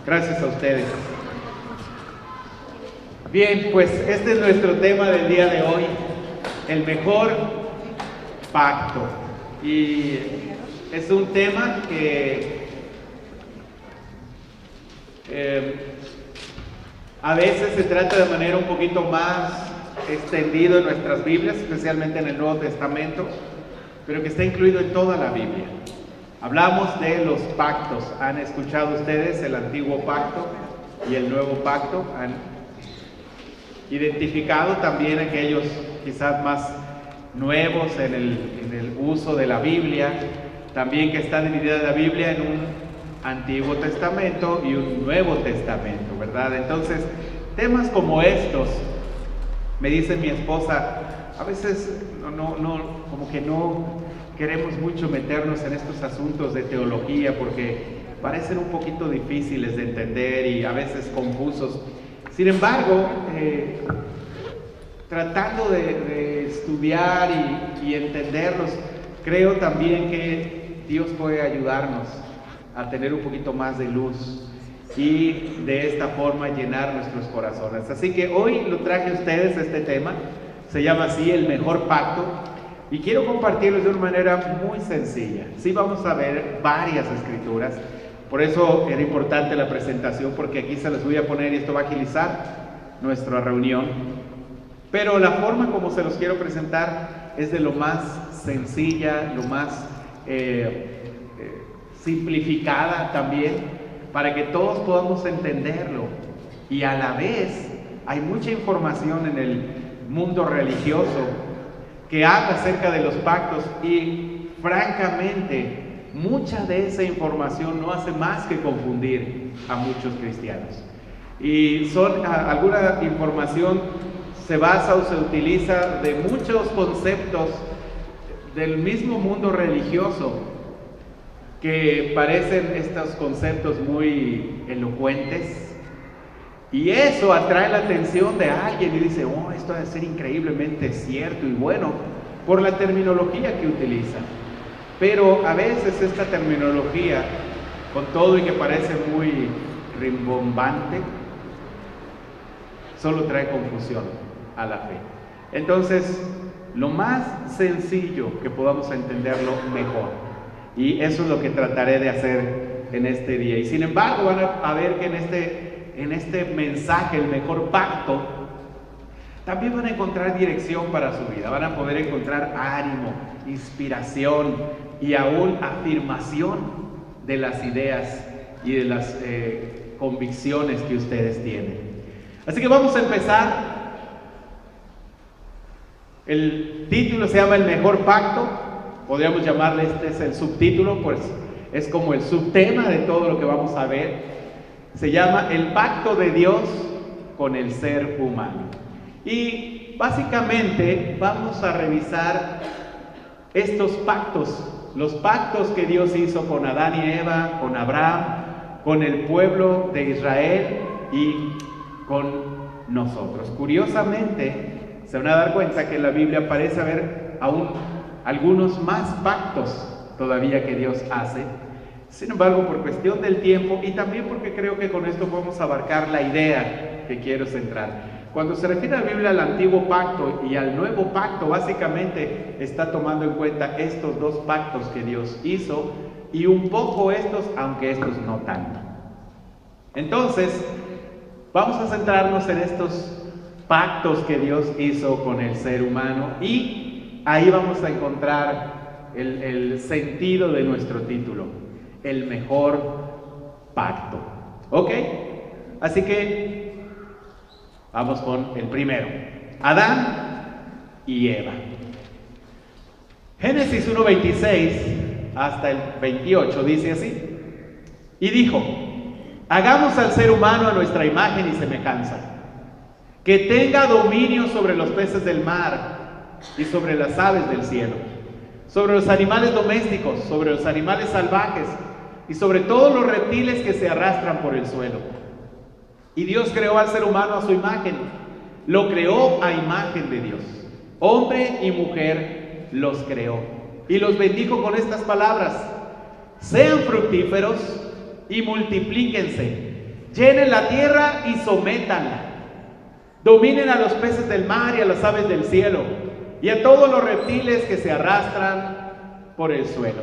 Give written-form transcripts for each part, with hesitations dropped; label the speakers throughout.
Speaker 1: Gracias a ustedes. Bien, pues este es nuestro tema del día de hoy, el mejor pacto. Y es un tema que a veces se trata de manera un poquito más extendido en nuestras Biblias, especialmente en el Nuevo Testamento, pero que está incluido en toda la Biblia. Hablamos de los pactos. ¿Han escuchado ustedes el antiguo pacto y el nuevo pacto? ¿Han identificado también aquellos quizás más nuevos en el uso de la Biblia? También que está dividida la Biblia en un Antiguo Testamento y un Nuevo Testamento, ¿verdad? Entonces, temas como estos, me dice mi esposa, a veces como que no queremos mucho meternos en estos asuntos de teología porque parecen un poquito difíciles de entender y a veces confusos. Sin embargo, tratando de estudiar y entenderlos, creo también que Dios puede ayudarnos a tener un poquito más de luz y de esta forma llenar nuestros corazones. Así que hoy lo traje a ustedes este tema, se llama así el mejor pacto, y quiero compartirlos de una manera muy sencilla. Sí, vamos a ver varias escrituras, por eso era importante la presentación, porque aquí se las voy a poner y esto va a agilizar nuestra reunión. Pero la forma como se los quiero presentar es de lo más sencilla, lo más simplificada también, para que todos podamos entenderlo. Y a la vez hay mucha información en el mundo religioso que habla acerca de los pactos y francamente mucha de esa información no hace más que confundir a muchos cristianos. Y alguna información se basa o se utiliza de muchos conceptos del mismo mundo religioso que parecen estos conceptos muy elocuentes, y eso atrae la atención de alguien y dice, oh, esto debe ser increíblemente cierto y bueno, por la terminología que utiliza. Pero a veces esta terminología, con todo y que parece muy rimbombante, solo trae confusión a la fe. Entonces, lo más sencillo que podamos entenderlo mejor. Y eso es lo que trataré de hacer en este día. Y sin embargo, van a ver que en este mensaje, el mejor pacto, también van a encontrar dirección para su vida. Van a poder encontrar ánimo, inspiración y aún afirmación de las ideas y de las convicciones que ustedes tienen. Así que vamos a empezar. El título se llama El Mejor Pacto. Podríamos llamarle, este es el subtítulo, pues es como el subtema de todo lo que vamos a ver. Se llama El Pacto de Dios con el ser humano. Y básicamente vamos a revisar estos pactos, los pactos que Dios hizo con Adán y Eva, con Abraham, con el pueblo de Israel y con nosotros. Curiosamente, se van a dar cuenta que en la Biblia parece haber aún algunos más pactos todavía que Dios hace. Sin embargo, por cuestión del tiempo y también porque creo que con esto podemos abarcar la idea que quiero centrar. Cuando se refiere a la Biblia al antiguo pacto y al nuevo pacto, básicamente está tomando en cuenta estos dos pactos que Dios hizo y un poco estos, aunque estos no tanto. Entonces, vamos a centrarnos en estos pactos que Dios hizo con el ser humano y ahí vamos a encontrar el sentido de nuestro título, el mejor pacto. ¿Ok? Así que vamos con el primero, Adán y Eva. Génesis 1:26 hasta el 28 dice así: y dijo, hagamos al ser humano a nuestra imagen y semejanza, que tenga dominio sobre los peces del mar y sobre las aves del cielo, sobre los animales domésticos, sobre los animales salvajes y sobre todos los reptiles que se arrastran por el suelo. Y Dios creó al ser humano a su imagen, lo creó a imagen de Dios, hombre y mujer los creó, y los bendijo con estas palabras: sean fructíferos y multiplíquense, llenen la tierra y sométanla, dominen a los peces del mar y a las aves del cielo, y a todos los reptiles que se arrastran por el suelo.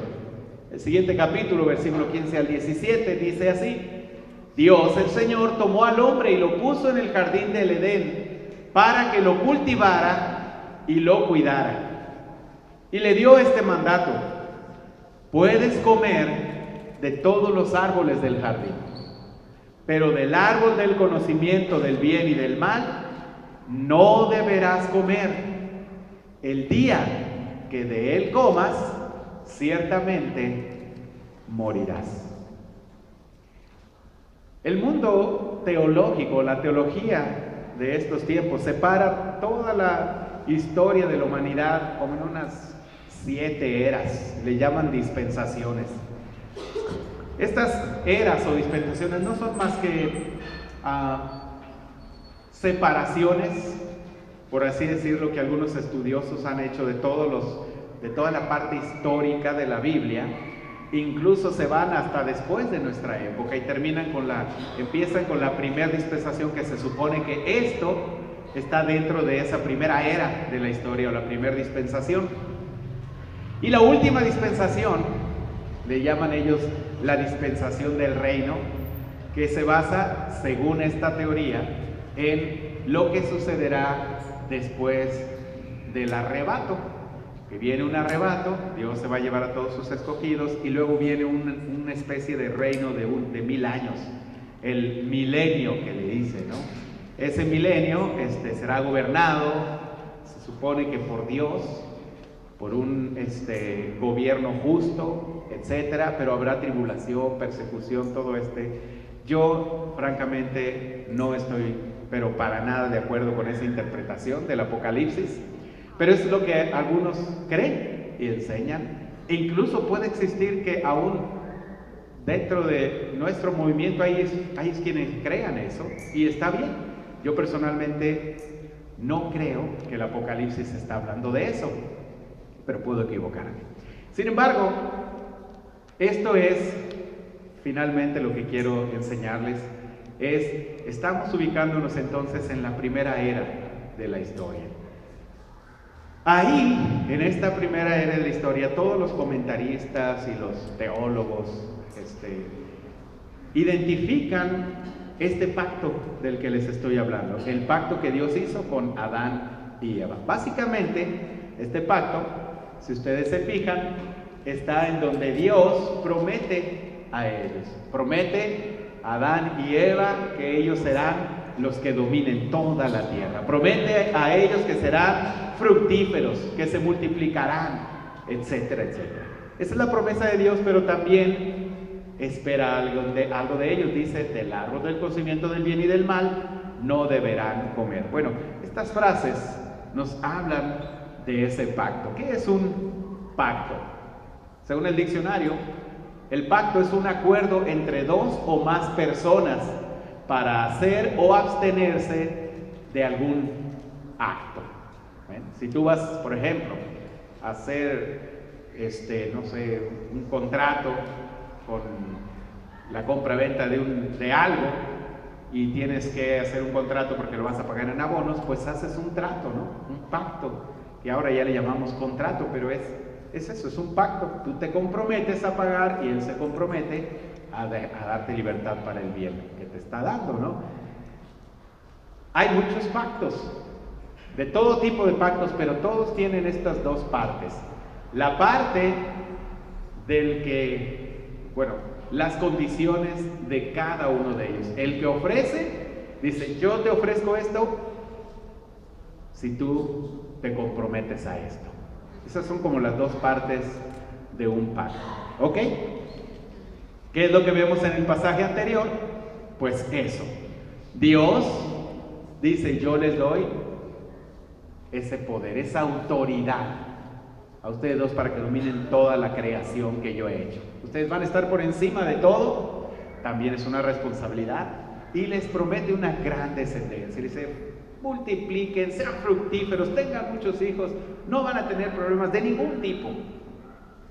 Speaker 1: El siguiente capítulo, versículo 15 al 17, dice así: Dios, el Señor, tomó al hombre y lo puso en el jardín del Edén para que lo cultivara y lo cuidara. Y le dio este mandato: puedes comer de todos los árboles del jardín, pero del árbol del conocimiento del bien y del mal no deberás comer. El día que de él comas, ciertamente morirás. El mundo teológico, la teología de estos tiempos, separa toda la historia de la humanidad como en unas 7 eras, le llaman dispensaciones. Estas eras o dispensaciones no son más que separaciones, por así decirlo, que algunos estudiosos han hecho de toda la parte histórica de la Biblia. Incluso se van hasta después de nuestra época y empiezan con la primera dispensación, que se supone que esto está dentro de esa primera era de la historia, o la primera dispensación. Y la última dispensación, le llaman ellos la dispensación del reino, que se basa, según esta teoría, en lo que sucederá después del arrebato. Que viene un arrebato, Dios se va a llevar a todos sus escogidos, y luego viene una especie de reino de 1000 años, el milenio que le dice, ¿no? Ese milenio será gobernado, se supone que por Dios, por un gobierno justo, etcétera, pero habrá tribulación, persecución, todo Yo, francamente, no estoy, pero para nada de acuerdo con esa interpretación del Apocalipsis, pero es lo que algunos creen y enseñan. E incluso puede existir que aún dentro de nuestro movimiento hay quienes crean eso, y está bien. Yo personalmente no creo que el Apocalipsis está hablando de eso, pero puedo equivocarme. Sin embargo, esto es finalmente lo que quiero enseñarles. Estamos ubicándonos entonces en la primera era de la historia. Ahí, en esta primera era de la historia, todos los comentaristas y los teólogos identifican este pacto del que les estoy hablando, el pacto que Dios hizo con Adán y Eva. Básicamente, este pacto, si ustedes se fijan, está en donde Dios promete a ellos, promete a Adán y Eva que ellos serán los que dominen toda la tierra, promete a ellos que serán fructíferos, que se multiplicarán, etcétera, etcétera. Esa es la promesa de Dios, pero también espera algo de ellos. Dice: del árbol del conocimiento del bien y del mal no deberán comer. Bueno, estas frases nos hablan de ese pacto. ¿Qué es un pacto? Según el diccionario, el pacto es un acuerdo entre 2 o más personas para hacer o abstenerse de algún acto. Si tú vas, por ejemplo, a hacer, no sé, un contrato con la compra-venta de algo, y tienes que hacer un contrato porque lo vas a pagar en abonos, pues haces un trato, ¿no? Un pacto, que ahora ya le llamamos contrato, pero es eso, es un pacto. Tú te comprometes a pagar y él se compromete a darte libertad para el bien que te está dando, ¿no? Hay muchos pactos, de todo tipo de pactos, pero todos tienen estas dos partes. La parte las condiciones de cada uno de ellos. El que ofrece, dice: yo te ofrezco esto si tú te comprometes a esto. Esas son como las dos partes de un pacto, ¿ok? ¿Qué es lo que vemos en el pasaje anterior? Pues eso. Dios dice: yo les doy ese poder, esa autoridad a ustedes dos para que dominen toda la creación que yo he hecho. Ustedes van a estar por encima de todo, también es una responsabilidad, y les promete una gran descendencia. Dice: multipliquen, sean fructíferos, tengan muchos hijos, no van a tener problemas de ningún tipo.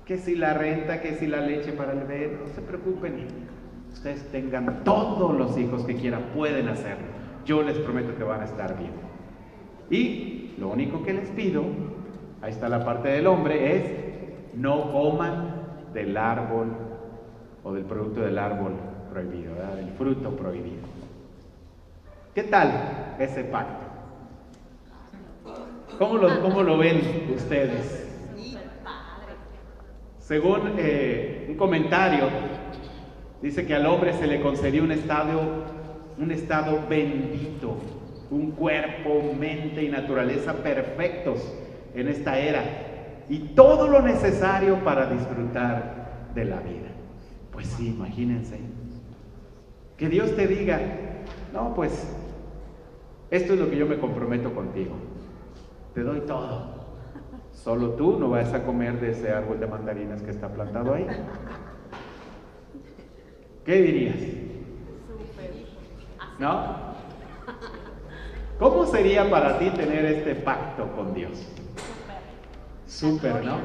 Speaker 1: Que si la renta, que si la leche para el bebé, no se preocupen, ustedes tengan todos los hijos que quieran, pueden hacerlo. Yo les prometo que van a estar bien. Y lo único que les pido, ahí está la parte del hombre, es no coman del árbol o del producto del árbol prohibido, ¿verdad? Del fruto prohibido. ¿Qué tal ese pacto? ¿Cómo lo ven ustedes? Según un comentario, dice que al hombre se le concedió un estado bendito, un cuerpo, mente y naturaleza perfectos en esta era y todo lo necesario para disfrutar de la vida. Pues sí, imagínense que Dios te diga, no, pues esto es lo que yo me comprometo contigo, te doy todo, solo tú no vas a comer de ese árbol de mandarinas que está plantado ahí. ¿Qué dirías? ¿No? ¿Cómo sería para ti tener este pacto con Dios? Súper, ¿no?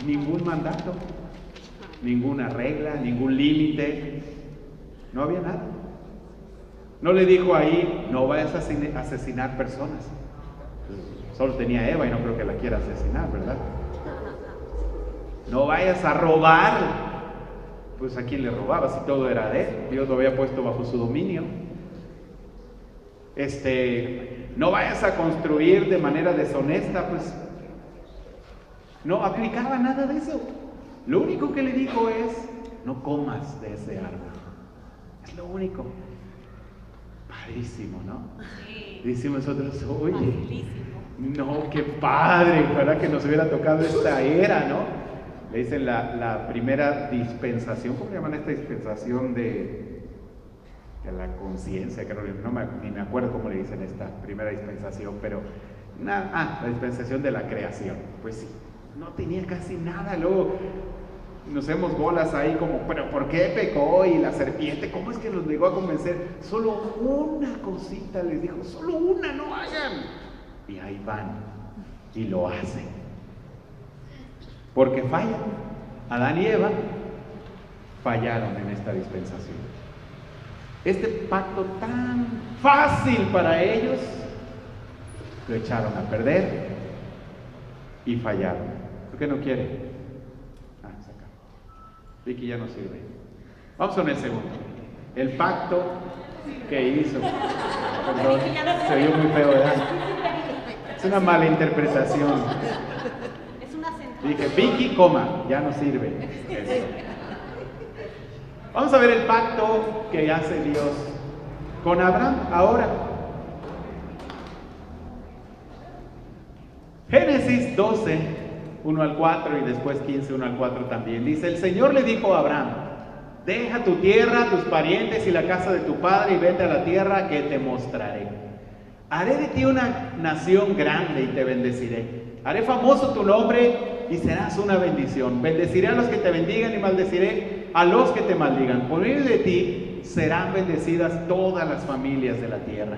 Speaker 1: Ningún mandato, ninguna regla, ningún límite, no había nada. No le dijo ahí, no vayas a asesinar personas. Solo tenía Eva y no creo que la quiera asesinar, ¿verdad? No vayas a robar. Pues a quién le robaba si todo era de él. Dios lo había puesto bajo su dominio. No vayas a construir de manera deshonesta, pues no aplicaba nada de eso. Lo único que le dijo es, no comas de ese árbol. Es lo único. Padrísimo, ¿no? Sí. Decimos nosotros, oye, no, qué padre, ojalá que nos hubiera tocado esta era, ¿no? Le dicen la primera dispensación, ¿cómo llaman esta dispensación de la conciencia? Que ni me acuerdo cómo le dicen esta primera dispensación, pero la dispensación de la creación. Pues sí, no tenía casi nada, luego nos hacemos bolas ahí como, pero ¿por qué pecó? Y la serpiente, ¿cómo es que los llegó a convencer? Solo una cosita les dijo, solo una, no hagan. Y ahí van y lo hacen. Porque fallan. Adán y Eva fallaron en esta dispensación. Este pacto tan fácil para ellos, lo echaron a perder y fallaron. ¿Por qué no quiere? Se acabó. Vicky ya no sirve. Vamos con el segundo. El pacto que hizo. Perdón, se oyó muy feo, ¿verdad? Es una mala interpretación. Dije, Vicky, coma, ya no sirve. Eso. Vamos a ver el pacto que hace Dios con Abraham ahora. Génesis 12, 1 al 4 y después 15, 1 al 4 también. Dice, el Señor le dijo a Abraham, deja tu tierra, tus parientes y la casa de tu padre y vete a la tierra que te mostraré. Haré de ti una nación grande y te bendeciré. Haré famoso tu nombre y serás una bendición. Bendeciré a los que te bendigan y maldeciré a los que te maldigan. Por medio de ti serán bendecidas todas las familias de la tierra.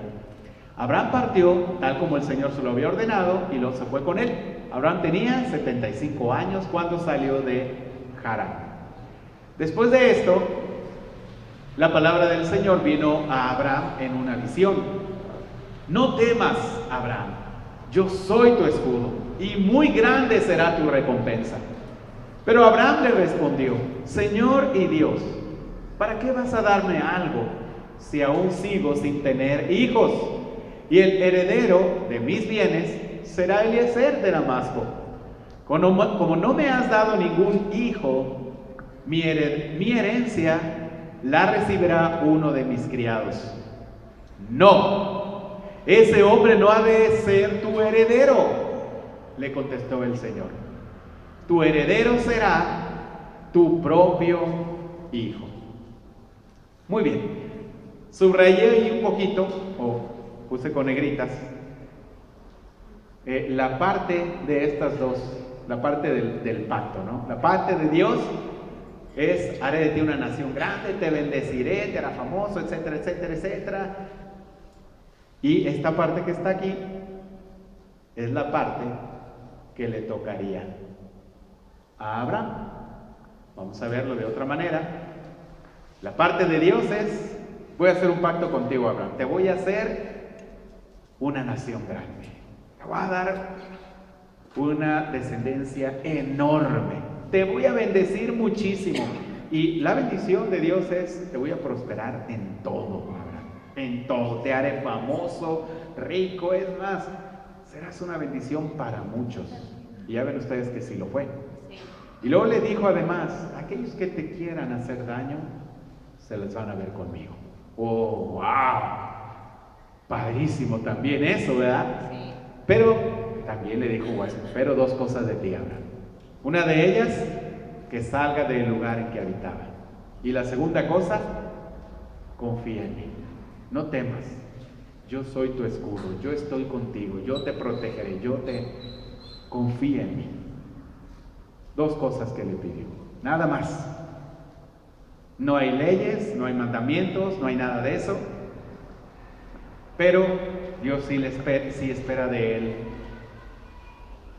Speaker 1: Abraham partió, tal como el Señor se lo había ordenado, y Lot se fue con él. Abraham tenía 75 años cuando salió de Harán. Después de esto, la palabra del Señor vino a Abraham en una visión. No temas, Abraham, yo soy tu escudo, y muy grande será tu recompensa. Pero Abraham le respondió, Señor y Dios, ¿para qué vas a darme algo si aún sigo sin tener hijos? Y el heredero de mis bienes será Eliezer de Damasco. Como no me has dado ningún hijo, mi herencia la recibirá uno de mis criados. No, ese hombre no ha de ser tu heredero, le contestó el Señor. Tu heredero será tu propio hijo. Muy bien, subrayé ahí un poquito, o puse con negritas, la parte de estas dos, la parte del pacto, ¿no? La parte de Dios es, haré de ti una nación grande, te bendeciré, te hará famoso, etcétera, etcétera, etcétera. Y esta parte que está aquí es la parte que le tocaría a Abraham. Vamos a verlo de otra manera. La parte de Dios es, voy a hacer un pacto contigo, Abraham. Te voy a hacer una nación grande. Te voy a dar una descendencia enorme. Te voy a bendecir muchísimo. Y la bendición de Dios es, te voy a prosperar en todo, Abraham. En todo. Te haré famoso, rico, es más, serás una bendición para muchos. Y ya ven ustedes que sí lo fue. Y luego le dijo además, aquellos que te quieran hacer daño, se les van a ver conmigo. ¡Oh, wow! Padrísimo también eso, ¿verdad? Sí. Pero también le dijo, bueno, espero dos cosas de ti, Abraham. Una de ellas, que salga del lugar en que habitaba. Y la segunda cosa, confía en mí. No temas. Yo soy tu escudo, yo estoy contigo, yo te protegeré, confía en mí. Dos cosas que le pidió, nada más. No hay leyes, no hay mandamientos, no hay nada de eso. Pero Dios sí espera de él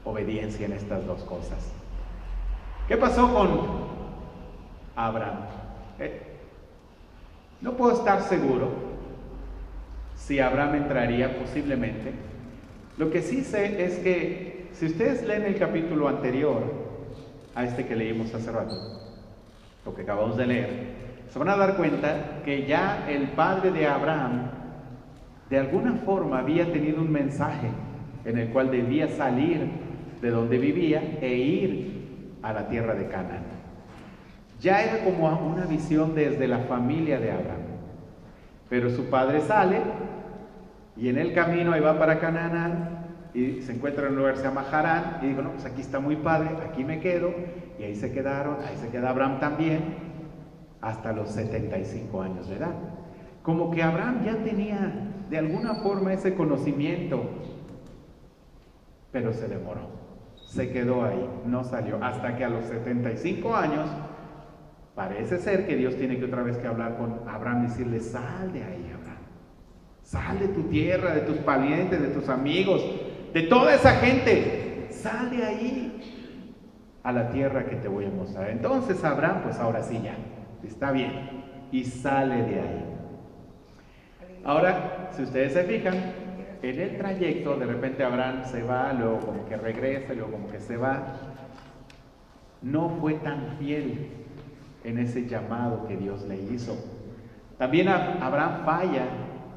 Speaker 1: obediencia en estas dos cosas. ¿Qué pasó con Abraham? No puedo estar seguro si Abraham entraría posiblemente. Lo que sí sé es que si ustedes leen el capítulo anterior a este que leímos hace rato, lo que acabamos de leer, se van a dar cuenta que ya el padre de Abraham de alguna forma había tenido un mensaje en el cual debía salir de donde vivía e ir a la tierra de Canaán. Ya era como una visión desde la familia de Abraham. Pero su padre sale y en el camino ahí va para Canaán y se encuentra en un lugar que se llama Harán y digo, no, pues aquí está muy padre, aquí me quedo. Y ahí se quedaron, ahí se queda Abraham también hasta los 75 años de edad. Como que Abraham ya tenía de alguna forma ese conocimiento, pero se demoró, se quedó ahí, no salió, hasta que a los 75 años parece ser que Dios tiene que otra vez que hablar con Abraham y decirle, sal de ahí, Abraham, sal de tu tierra, de tus parientes, de tus amigos, de toda esa gente, sal de ahí a la tierra que te voy a mostrar. Entonces Abraham, pues ahora sí ya, está bien, y sale de ahí. Ahora, si ustedes se fijan, en el trayecto de repente Abraham se va, luego como que regresa, luego como que se va. No fue tan fiel en ese llamado que Dios le hizo. También Abraham falla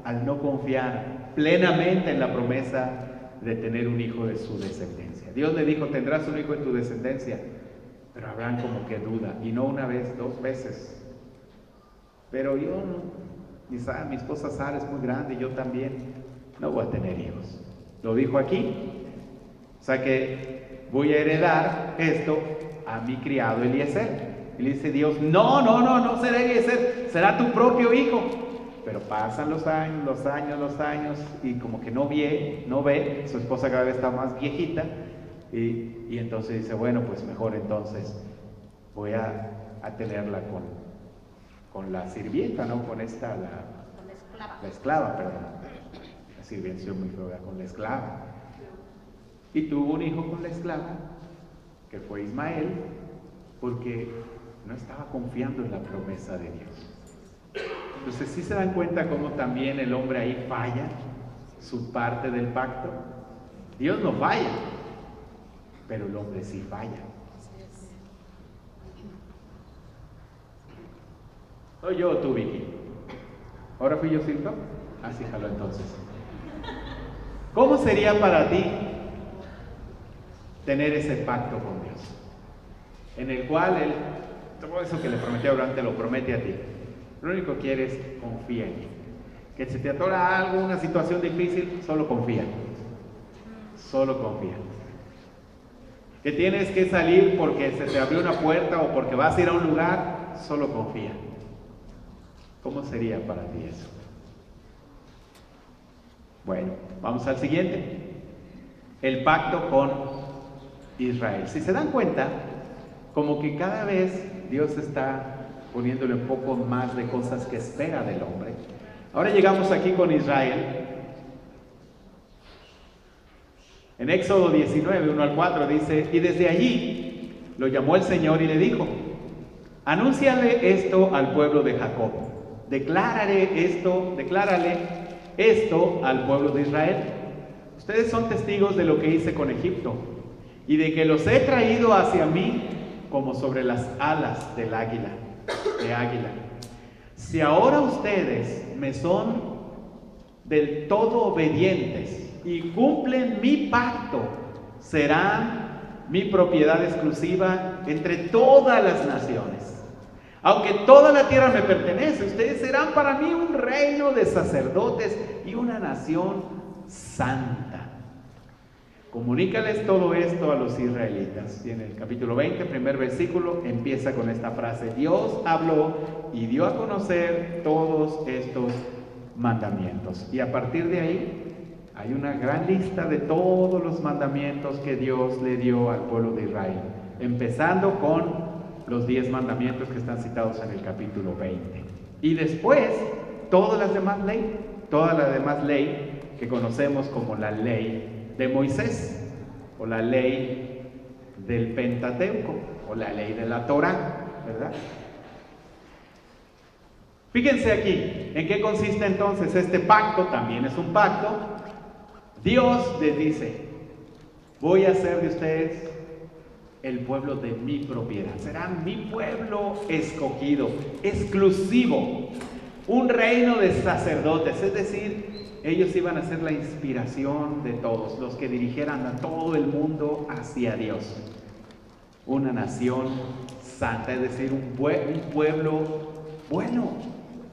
Speaker 1: al no confiar plenamente en la promesa de tener un hijo de su descendencia. Dios le dijo, tendrás un hijo de tu descendencia, pero Abraham como que duda, y no una vez, dos veces. Pero yo no. Mi esposa Sara es muy grande y yo también no voy a tener hijos. Lo dijo aquí. O sea que voy a heredar esto a mi criado Eliezer. Y le dice Dios, no será Eliezer, será tu propio hijo. Pero pasan los años y como que no ve, su esposa cada vez está más viejita y entonces dice, bueno, pues mejor entonces voy a tenerla con la sirvienta, ¿no? Con esta, la esclava, perdón. La sirvienta muy fea, con la esclava. Y tuvo un hijo con la esclava, que fue Ismael, porque no estaba confiando en la promesa de Dios. Entonces, ¿sí se dan cuenta cómo también el hombre ahí falla su parte del pacto? Dios no falla, pero el hombre sí falla. ¿Soy yo o tú, Vicky? ¿Ahora fui yo, Silvio? Así jaló entonces. ¿Cómo sería para ti tener ese pacto con Dios? En el cual Él, todo eso que le prometió a Abraham, te lo promete a ti. Lo único que quieres es confía en mí. Que se te atora algo, una situación difícil, solo confía. Solo confía. Que tienes que salir porque se te abrió una puerta o porque vas a ir a un lugar, solo confía. ¿Cómo sería para ti eso? Bueno, vamos al siguiente. El pacto con Israel. Si se dan cuenta, como que cada vez Dios está poniéndole un poco más de cosas que espera del hombre. Ahora llegamos aquí con Israel. En Éxodo 19, 1 al 4 dice, y desde allí lo llamó el Señor y le dijo, Anúnciale esto al pueblo de Jacob. Declárale esto al pueblo de Israel. Ustedes son testigos de lo que hice con Egipto y de que los he traído hacia mí como sobre las alas del águila. Si ahora ustedes me son del todo obedientes y cumplen mi pacto, serán mi propiedad exclusiva entre todas las naciones. Aunque toda la tierra me pertenece, ustedes serán para mí un reino de sacerdotes y una nación santa. Comunícales todo esto a los israelitas. Y en el capítulo 20, primer versículo, empieza con esta frase: Dios habló y dio a conocer todos estos mandamientos. Y a partir de ahí hay una gran lista de todos los mandamientos que Dios le dio al pueblo de Israel, empezando con los 10 mandamientos que están citados en el capítulo 20. Y después, toda la demás ley que conocemos como la ley de Moisés, o la ley del Pentateuco, o la ley de la Torá, ¿verdad? Fíjense aquí, ¿en qué consiste entonces este pacto? También es un pacto. Dios les dice: voy a hacer de ustedes el pueblo de mi propiedad. Serán mi pueblo escogido, exclusivo, un reino de sacerdotes. Es decir, ellos iban a ser la inspiración de todos, los que dirigieran a todo el mundo hacia Dios. Una nación santa, es decir, un pueblo bueno,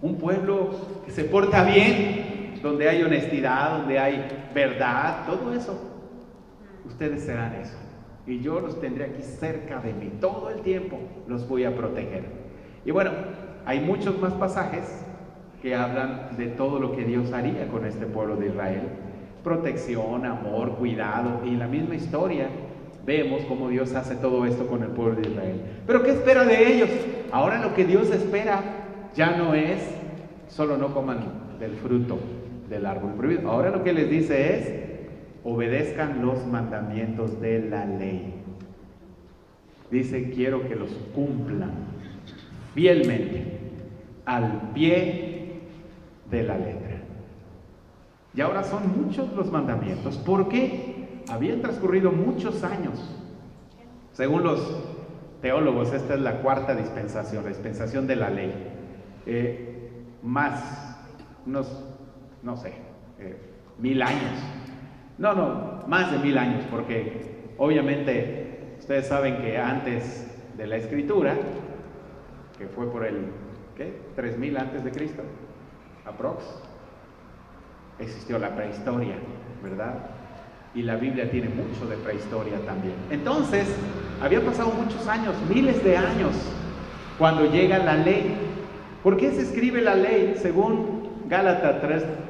Speaker 1: un pueblo que se porta bien, donde hay honestidad, donde hay verdad, todo eso. Ustedes serán eso. Y yo los tendré aquí cerca de mí, todo el tiempo los voy a proteger. Y bueno, hay muchos más pasajes que hablan de todo lo que Dios haría con este pueblo de Israel: protección, amor, cuidado. Y en la misma historia vemos cómo Dios hace todo esto con el pueblo de Israel. Pero ¿qué espera de ellos? Ahora lo que Dios espera ya no es solo no coman del fruto del árbol prohibido. Ahora lo que les dice es: obedezcan los mandamientos de la ley. Dice: quiero que los cumplan fielmente, al pie de la letra. Y ahora son muchos los mandamientos. ¿Por qué? Habían transcurrido muchos años. Según los teólogos, esta es la cuarta dispensación, la dispensación de la ley. Más unos, no sé, 1000 años. No, más de 1000 años, porque obviamente ustedes saben que antes de la escritura, que fue por el, 3000 antes de Cristo, aprox, existió la prehistoria, ¿verdad? Y la Biblia tiene mucho de prehistoria también. Entonces, había pasado muchos años, miles de años, cuando llega la ley. ¿Por qué se escribe la ley? Según Gálatas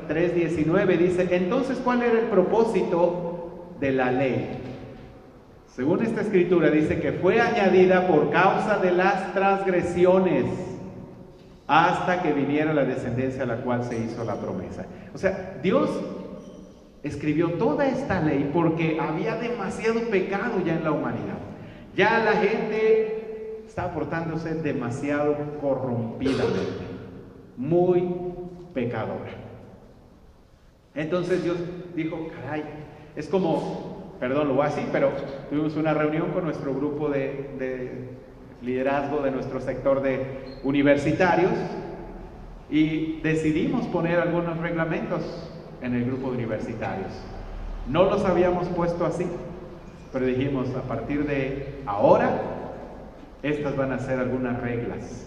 Speaker 1: 3:19 dice: entonces, ¿cuál era el propósito de la ley? Según esta escritura dice que fue añadida por causa de las transgresiones, hasta que viniera la descendencia a la cual se hizo la promesa. O sea, Dios escribió toda esta ley porque había demasiado pecado ya en la humanidad. Ya la gente estaba portándose demasiado corrompidamente, muy pecadora. Entonces Dios dijo: caray, es como, perdón, lo voy a decir, pero tuvimos una reunión con nuestro grupo de liderazgo de nuestro sector de universitarios y decidimos poner algunos reglamentos en el grupo de universitarios. No los habíamos puesto así, pero dijimos: a partir de ahora, estas van a ser algunas reglas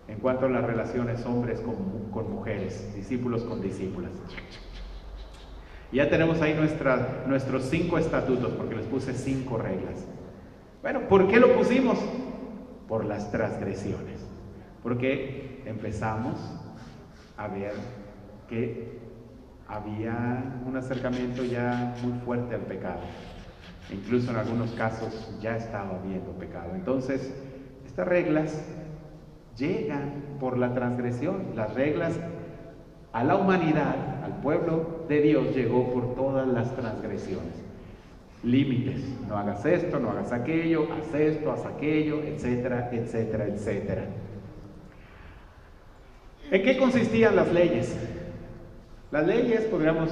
Speaker 1: en cuanto a las relaciones hombres con mujeres, discípulos con discípulas. Ya tenemos ahí nuestros 5 estatutos, porque les puse 5 reglas. Bueno, ¿por qué lo pusimos? Por las transgresiones. Porque empezamos a ver que había un acercamiento ya muy fuerte al pecado. Incluso en algunos casos ya estaba habiendo pecado. Entonces, estas reglas llegan por la transgresión. Las reglas a la humanidad, al pueblo de Dios, llegó por todas las transgresiones. límites. No hagas esto, no hagas aquello, haz esto, haz aquello, etcétera, etcétera, etcétera. ¿En qué consistían las leyes? Las leyes podríamos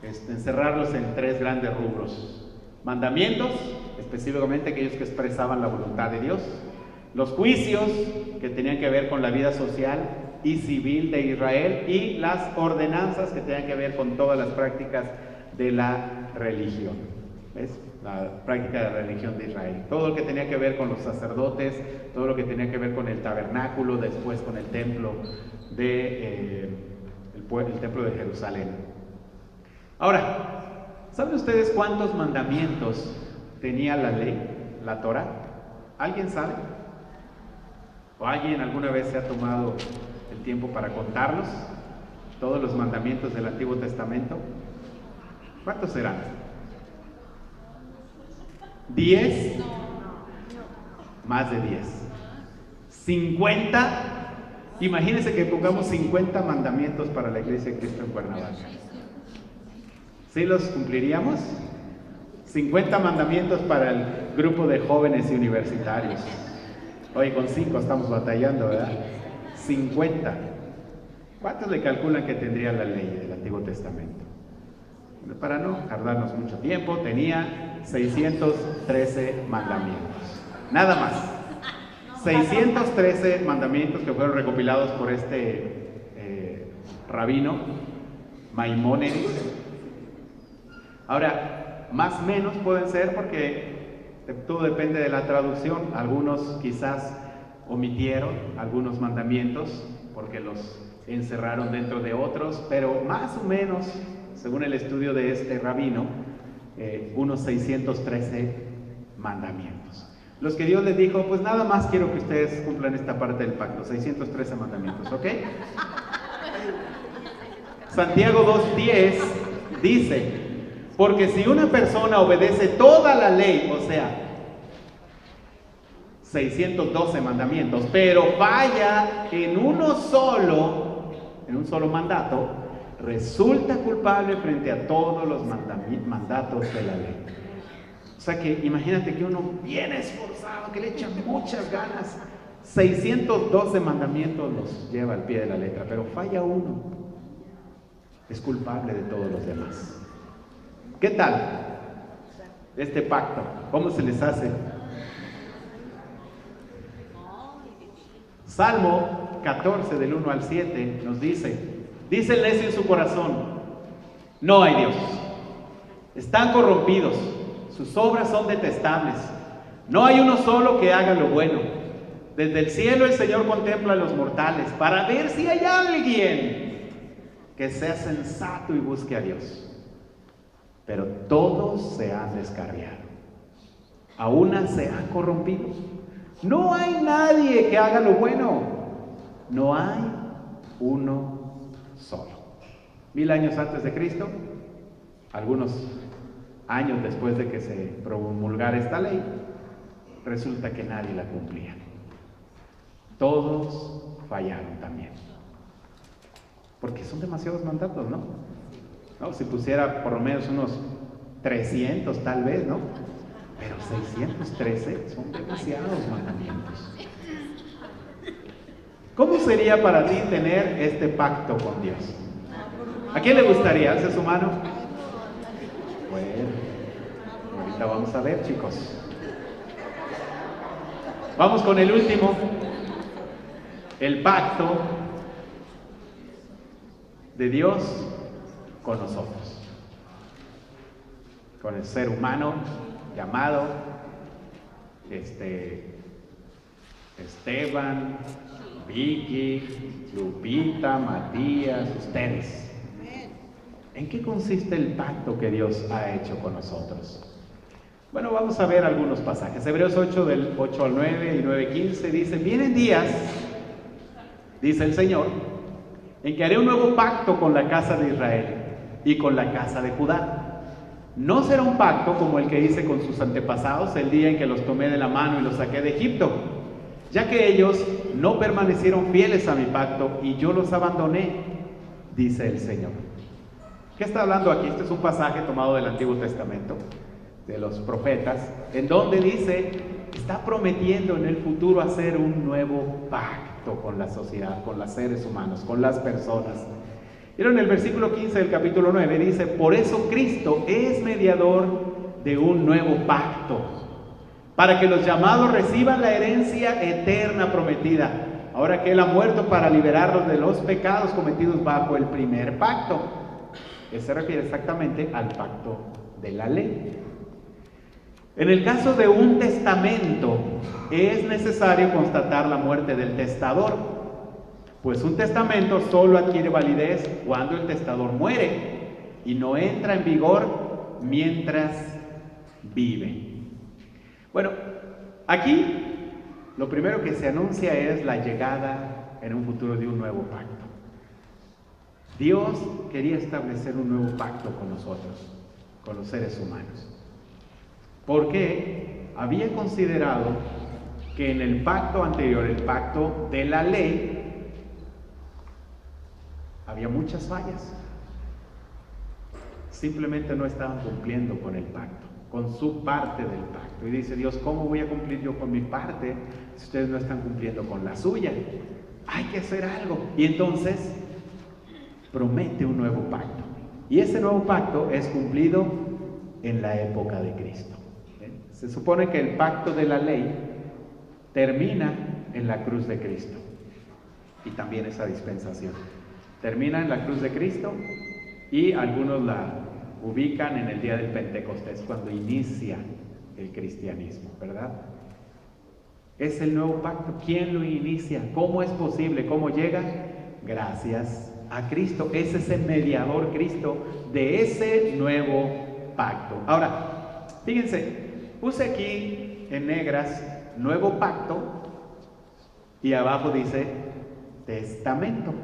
Speaker 1: encerrarlos en tres grandes rubros. Mandamientos, específicamente aquellos que expresaban la voluntad de Dios. Los juicios, que tenían que ver con la vida social y civil de Israel. Y las ordenanzas, que tenían que ver con todas las prácticas de la religión. ¿Ves? La práctica de la religión de Israel. Todo lo que tenía que ver con los sacerdotes, todo lo que tenía que ver con el tabernáculo, después con el templo de el templo de Jerusalén. Ahora, ¿saben ustedes cuántos mandamientos tenía la ley, la Torá? ¿Alguien sabe? ¿O alguien alguna vez se ha tomado el tiempo para contarlos? Todos los mandamientos del Antiguo Testamento. ¿Cuántos serán? ¿10? Más de 10. ¿50? Imagínense que pongamos 50 mandamientos para la Iglesia de Cristo en Cuernavaca. ¿Sí los cumpliríamos? 50 mandamientos para el grupo de jóvenes y universitarios. Oye, con 5 estamos batallando, ¿verdad? 50. ¿Cuántos le calculan que tendría la ley del Antiguo Testamento? Para no tardarnos mucho tiempo, tenía 613 mandamientos. Nada más. 613 mandamientos que fueron recopilados por rabino Maimónides. Ahora, más o menos pueden ser porque todo depende de la traducción. Algunos quizás omitieron algunos mandamientos porque los encerraron dentro de otros, pero más o menos, según el estudio de este rabino, unos 613 mandamientos. Los que Dios les dijo, pues nada más quiero que ustedes cumplan esta parte del pacto, 613 mandamientos, ¿ok? Santiago 2:10 dice, porque si una persona obedece toda la ley, o sea, 612 mandamientos, pero falla en un solo mandato, resulta culpable frente a todos los mandatos de la ley. O sea que imagínate que uno bien esforzado, que le echa muchas ganas, 612 mandamientos los lleva al pie de la letra, pero falla uno, es culpable de todos los demás. ¿Qué tal este pacto? ¿Cómo se les hace? Salmo 14 del 1 al 7 nos dice el necio en su corazón, no hay Dios, están corrompidos, sus obras son detestables, no hay uno solo que haga lo bueno. Desde el cielo el Señor contempla a los mortales para ver si hay alguien que sea sensato y busque a Dios. Pero todos se han descarriado, a una se han corrompido. No hay nadie que haga lo bueno, no hay uno solo. 1000 años antes de Cristo, algunos años después de que se promulgara esta ley, resulta que nadie la cumplía. Todos fallaron también, porque son demasiados mandatos, ¿no? Si pusiera por lo menos unos 300 tal vez, ¿no? Pero 613 son demasiados mandamientos. ¿Cómo sería para ti tener este pacto con Dios? ¿A quién le gustaría? ¿Alce su mano? Bueno, ahorita vamos a ver, chicos. Vamos con el último. El pacto de Dios con nosotros, con el ser humano llamado Esteban, Vicky, Lupita, Matías, ustedes. ¿En qué consiste el pacto que Dios ha hecho con nosotros? Bueno, vamos a ver algunos pasajes. Hebreos 8 del 8 al 9 y 9:15 dice, vienen días, dice el Señor, en que haré un nuevo pacto con la casa de Israel y con la casa de Judá. No será un pacto como el que hice con sus antepasados el día en que los tomé de la mano y los saqué de Egipto, ya que ellos no permanecieron fieles a mi pacto y yo los abandoné, dice el Señor. ¿Qué está hablando aquí? Este es un pasaje tomado del Antiguo Testamento, de los profetas, en donde dice, está prometiendo en el futuro hacer un nuevo pacto con la sociedad, con los seres humanos, con las personas. Pero en el versículo 15 del capítulo 9 dice, por eso Cristo es mediador de un nuevo pacto, para que los llamados reciban la herencia eterna prometida, ahora que Él ha muerto para liberarlos de los pecados cometidos bajo el primer pacto. Que se refiere exactamente al pacto de la ley. En el caso de un testamento, es necesario constatar la muerte del testador, pues un testamento solo adquiere validez cuando el testador muere y no entra en vigor mientras vive. Bueno, aquí lo primero que se anuncia es la llegada en un futuro de un nuevo pacto. Dios quería establecer un nuevo pacto con nosotros, con los seres humanos, porque había considerado que en el pacto anterior, el pacto de la ley, había muchas fallas. Simplemente no estaban cumpliendo con el pacto, con su parte del pacto. Y dice Dios, ¿cómo voy a cumplir yo con mi parte si ustedes no están cumpliendo con la suya? Hay que hacer algo. Y entonces promete un nuevo pacto. Y ese nuevo pacto es cumplido en la época de Cristo. Se supone que el pacto de la ley termina en la cruz de Cristo. Y también esa dispensación termina en la cruz de Cristo, y algunos la ubican en el día del Pentecostés, cuando inicia el cristianismo, ¿verdad? Es el nuevo pacto. ¿Quién lo inicia? ¿Cómo es posible? ¿Cómo llega? Gracias a Cristo. Es ese mediador Cristo de ese nuevo pacto. Ahora, fíjense, puse aquí en negras nuevo pacto y abajo dice testamento,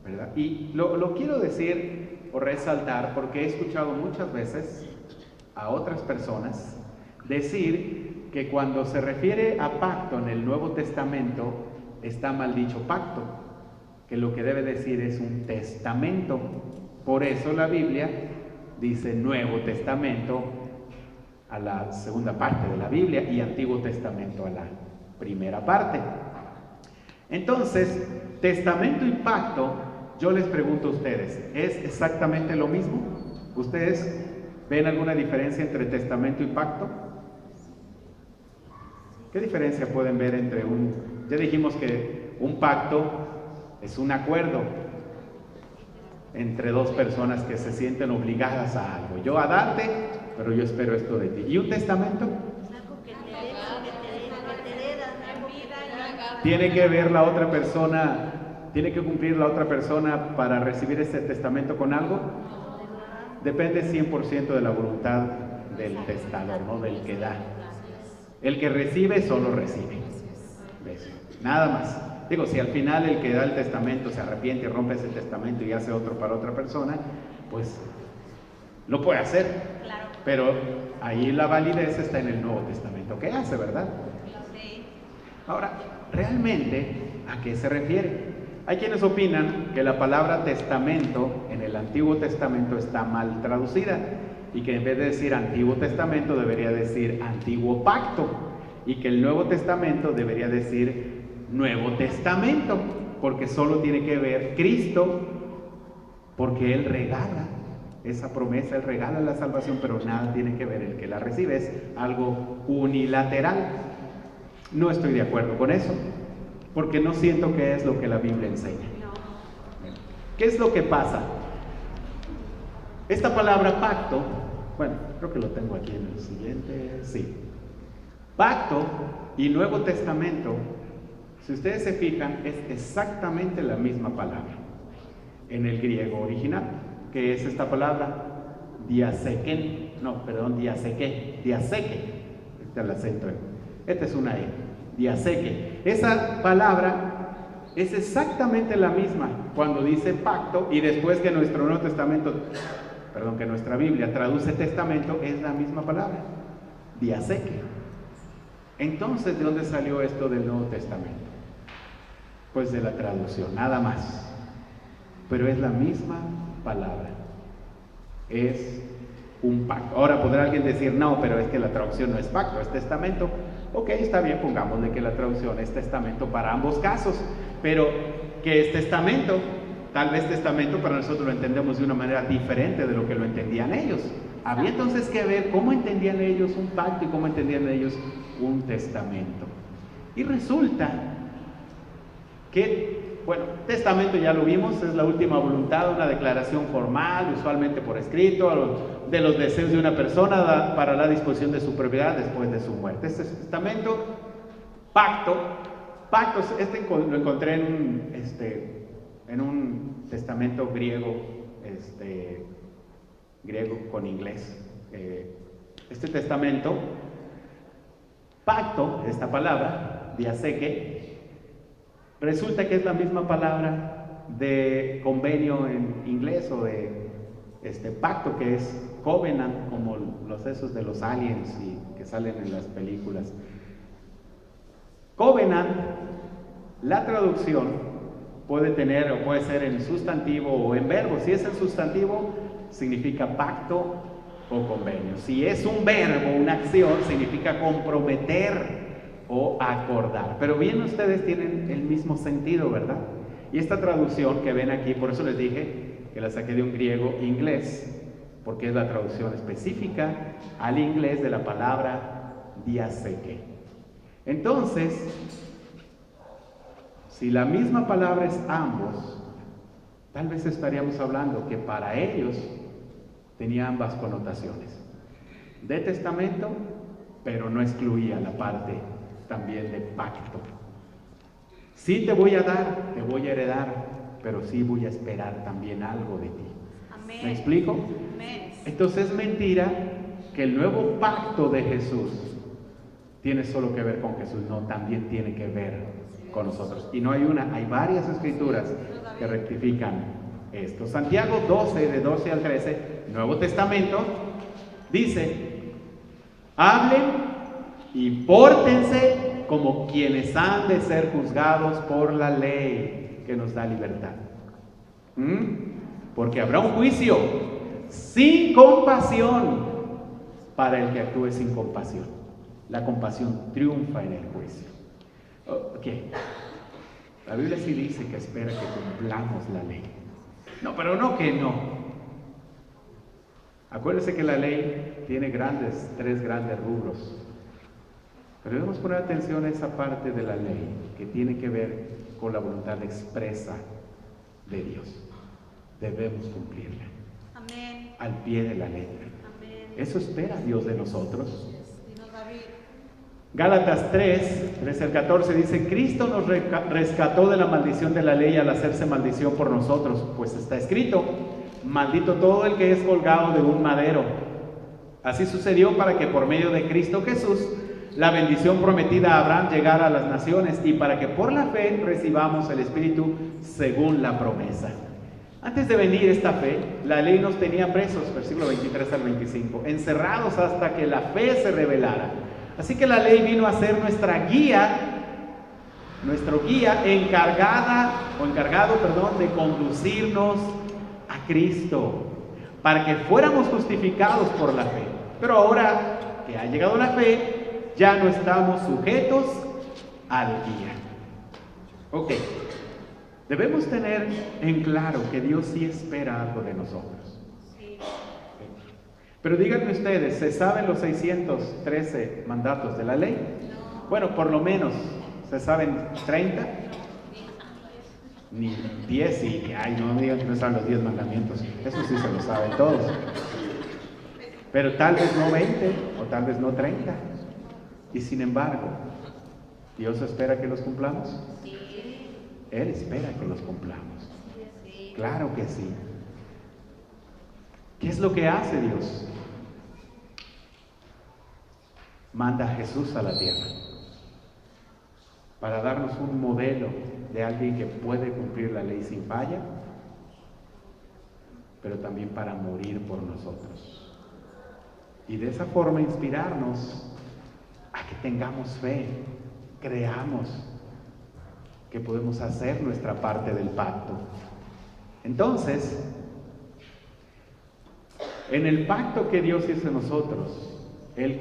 Speaker 1: ¿verdad? Y lo quiero decir o resaltar porque he escuchado muchas veces a otras personas decir que cuando se refiere a pacto en el Nuevo Testamento está mal dicho pacto, que lo que debe decir es un testamento. Por eso la Biblia dice Nuevo Testamento a la segunda parte de la Biblia y Antiguo Testamento a la primera parte. Entonces, testamento y pacto, yo les pregunto a ustedes, ¿es exactamente lo mismo? ¿Ustedes ven alguna diferencia entre testamento y pacto? ¿Qué diferencia pueden ver entre ya dijimos que un pacto es un acuerdo entre dos personas que se sienten obligadas a algo. Yo a darte, pero yo espero esto de ti. ¿Y un testamento? Tiene que ver la otra persona, tiene que cumplir la otra persona para recibir ese testamento con algo. Depende 100% de la voluntad del testador, no del que da. El que recibe solo recibe. ¿Ves? Nada más. Digo, si al final el que da el testamento se arrepiente y rompe ese testamento y hace otro para otra persona, pues lo puede hacer. Claro. Pero ahí la validez está en el Nuevo Testamento. ¿Qué hace, verdad? Sí. Ahora, ¿realmente a qué se refiere? Hay quienes opinan que la palabra testamento en el Antiguo Testamento está mal traducida y que en vez de decir Antiguo Testamento debería decir Antiguo Pacto, y que el Nuevo Testamento debería decir Nuevo Testamento, porque solo tiene que ver Cristo, porque Él regala esa promesa, Él regala la salvación, pero nada tiene que ver el que la recibe, es algo unilateral. No estoy de acuerdo con eso, porque no siento que es lo que la Biblia enseña. ¿Qué es lo que pasa? Esta palabra pacto, bueno, creo que lo tengo aquí en el siguiente, sí. Pacto y Nuevo Testamento, si ustedes se fijan, es exactamente la misma palabra en el griego original, que es esta palabra diaseke, diaseke, este es el acento, este es una E, diaseke. Esa palabra es exactamente la misma cuando dice pacto, y después que nuestro Nuevo Testamento, que nuestra Biblia traduce testamento, es la misma palabra, diaseke. Entonces, ¿de dónde salió esto del Nuevo Testamento? Pues de la traducción, nada más. Pero es la misma palabra. Es un pacto. Ahora podrá alguien decir, no, pero es que la traducción no es pacto, es testamento. Ok, está bien, pongámosle que la traducción es testamento para ambos casos, pero ¿qué es testamento? Tal vez testamento para nosotros lo entendemos de una manera diferente de lo que lo entendían ellos. Había entonces que ver cómo entendían ellos un pacto y cómo entendían ellos un testamento. Y resulta que, bueno, testamento ya lo vimos, es la última voluntad, una declaración formal, usualmente por escrito, de los deseos de una persona para la disposición de su propiedad después de su muerte. Este es testamento. Pacto, lo encontré en un testamento griego, griego con inglés. Este testamento, pacto, esta palabra, diaseke, resulta que es la misma palabra de convenio en inglés o de pacto, que es covenant, como los esos de los aliens y que salen en las películas. Covenant, la traducción puede tener o puede ser en sustantivo o en verbo. Si es en sustantivo, significa pacto o convenio. Si es un verbo, una acción, significa comprometer o acordar. Pero bien, ustedes tienen el mismo sentido, ¿verdad? Y esta traducción que ven aquí, por eso les dije que la saqué de un griego inglés, porque es la traducción específica al inglés de la palabra diaseke. Entonces, si la misma palabra es ambos, tal vez estaríamos hablando que para ellos tenía ambas connotaciones. De testamento, pero no excluía la parte también de pacto. Sí te voy a dar, te voy a heredar, pero sí voy a esperar también algo de ti. Amén. ¿Me explico? Amén. Entonces es mentira que el nuevo pacto de Jesús tiene solo que ver con Jesús, no, también tiene que ver con nosotros. Y no hay una, hay varias escrituras que rectifican esto. Santiago 12, de 12 al 13, Nuevo Testamento, dice: hablen y pórtense como quienes han de ser juzgados por la ley que nos da libertad. Porque habrá un juicio sin compasión para el que actúe sin compasión. La compasión triunfa en el juicio. Ok. La Biblia sí dice que espera que cumplamos la ley. No, pero no que no. Acuérdense que la ley tiene tres grandes rubros. Pero debemos poner atención a esa parte de la ley que tiene que ver con la voluntad expresa de Dios. Debemos cumplirla. Amén. Al pie de la letra. Amén. Eso espera Dios de nosotros. Gálatas 3, 13 al 14 dice: Cristo nos rescató de la maldición de la ley al hacerse maldición por nosotros, pues está escrito: maldito todo el que es colgado de un madero. Así sucedió para que por medio de Cristo Jesús la bendición prometida a Abraham llegara a las naciones, y para que por la fe recibamos el Espíritu según la promesa. Antes de venir esta fe, la ley nos tenía presos, versículo 23 al 25, encerrados hasta que la fe se revelara. Así que la ley vino a ser nuestra guía, encargado de conducirnos a Cristo, para que fuéramos justificados por la fe. Pero ahora que ha llegado la fe, ya no estamos sujetos al guía. Ok, debemos tener en claro que Dios sí espera algo de nosotros. Pero díganme ustedes, ¿se saben los 613 mandatos de la ley? No. Bueno, por lo menos, ¿se saben 30? Ni 10, y no me digan que no saben los 10 mandamientos. Eso sí se lo saben todos. Pero tal vez no 20, o tal vez no 30. Y sin embargo, ¿Dios espera que los cumplamos? Sí. Él espera que los cumplamos. Sí. Claro que sí. ¿Qué es lo que hace Dios? Manda a Jesús a la tierra para darnos un modelo de alguien que puede cumplir la ley sin falla, pero también para morir por nosotros. Y de esa forma inspirarnos a que tengamos fe, creamos que podemos hacer nuestra parte del pacto. Entonces, En el pacto que Dios hizo en nosotros, Él